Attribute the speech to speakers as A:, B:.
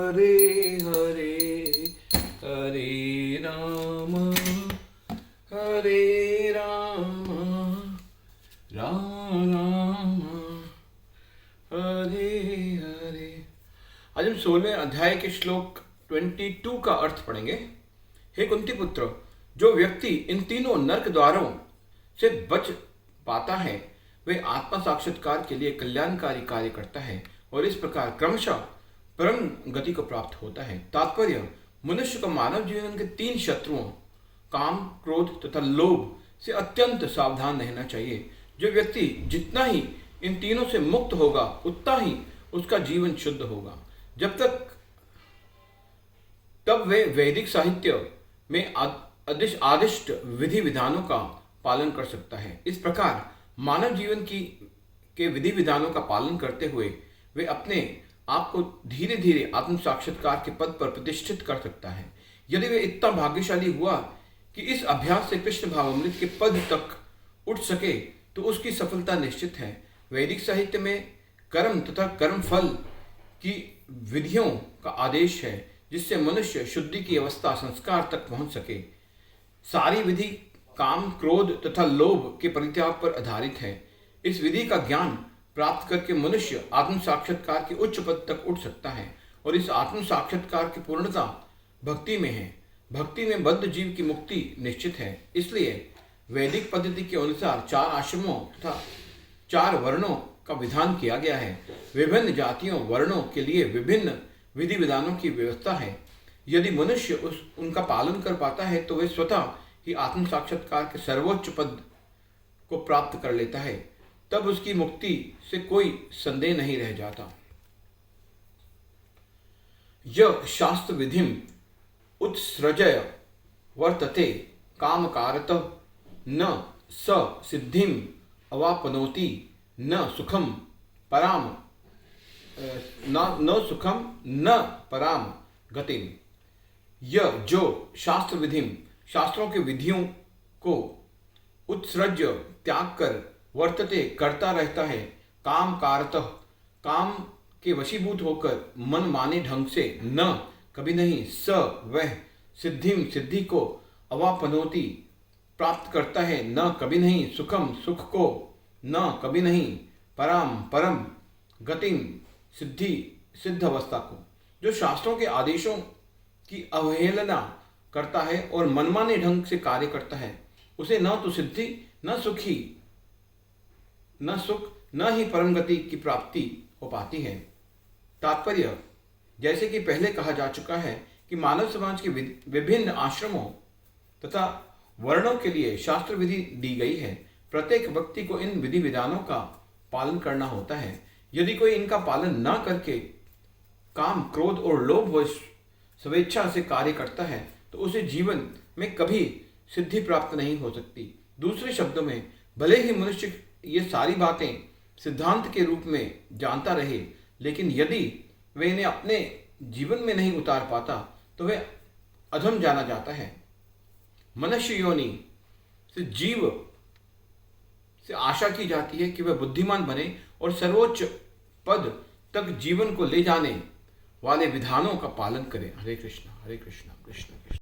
A: हरे हरे हरे राम हरे राम राम राम हरे हरे। आज हम 16वें अध्याय के श्लोक 22 का अर्थ पढ़ेंगे। हे कुंती पुत्र, जो व्यक्ति इन तीनों नरक द्वारों से बच पाता है वे आत्मा साक्षात्कार के लिए कल्याणकारी कार्य करता है और इस प्रकार क्रमशः परम गति को प्राप्त होता है। तात्पर्य, मनुष्य को मानव जीवन के 3 शत्रुओं काम, क्रोध तथा लोभ से अत्यंत सावधान रहना चाहिए। जो व्यक्ति जितना ही इन तीनों से मुक्त होगा उतना ही उसका जीवन शुद्ध होगा। जब तक तब वे वैदिक साहित्य में आदिष्ट विधि विधानों का पालन कर सकता है। इस प्रकार मानव जीवन के विधि विधानों का पालन करते हुए वे अपने आप को धीरे धीरे आत्म साक्षात्कार के पद पर प्रतिष्ठित कर सकता है। यदि वे इतना भाग्यशाली हुआ कि इस अभ्यास से कृष्ण भावामृत के पद तक उठ सके तो उसकी सफलता निश्चित है। वैदिक साहित्य में कर्म तथा कर्म फल की विधियों का आदेश है जिससे मनुष्य शुद्धि की अवस्था संस्कार तक पहुंच सके। सारी विधि काम, क्रोध तथा लोभ के परित्याग पर आधारित है। इस विधि का ज्ञान प्राप्त करके मनुष्य आत्म साक्षात्कार के उच्च पद तक उठ सकता है और इस आत्म साक्षात्कार की पूर्णता भक्ति में है। भक्ति में बद्ध जीव की मुक्ति निश्चित है। इसलिए वैदिक पद्धति के अनुसार 4 आश्रमों तथा 4 वर्णों का विधान किया गया है। विभिन्न जातियों वर्णों के लिए विभिन्न विधि विधानों की व्यवस्था है। यदि मनुष्य उनका पालन कर पाता है तो वह स्वतः ही आत्म साक्षात्कार के सर्वोच्च पद को प्राप्त कर लेता है। तब उसकी मुक्ति से कोई संदेह नहीं रह जाता। यह शास्त्र विधिम उत्सृजय वर्तते कामकारतः न स सिद्धिम अवापनोति न सुखम पराम न पराम गतिम। यह जो शास्त्र विधिम शास्त्रों के विधियों को उत्सृज्य त्याग कर वर्तते करता रहता है, काम कारतः काम के वशीभूत होकर मन माने ढंग से न कभी नहीं स वह सिद्धिम सिद्धि को अवापनोति प्राप्त करता है न कभी नहीं सुखम सुख को न कभी नहीं पराम परम गतिम सिद्धि सिद्ध अवस्था को। जो शास्त्रों के आदेशों की अवहेलना करता है और मनमाने ढंग से कार्य करता है उसे न तो सिद्धि न सुख न ही परम गति की प्राप्ति हो पाती है। तात्पर्य, जैसे कि पहले कहा जा चुका है कि मानव समाज के विभिन्न आश्रमों तथा वर्णों के लिए शास्त्र विधि दी गई है। प्रत्येक व्यक्ति को इन विधि विधानों का पालन करना होता है। यदि कोई इनका पालन न करके काम, क्रोध और लोभ व स्वेच्छा से कार्य करता है तो उसे जीवन में कभी सिद्धि प्राप्त नहीं हो सकती। दूसरे शब्दों में, भले ही मनुष्य ये सारी बातें सिद्धांत के रूप में जानता रहे लेकिन यदि वे इन्हें अपने जीवन में नहीं उतार पाता तो वह अधम जाना जाता है। मनुष्य योनि से जीव से आशा की जाती है कि वह बुद्धिमान बने और सर्वोच्च पद तक जीवन को ले जाने वाले विधानों का पालन करे। हरे कृष्णा कृष्ण कृष्ण।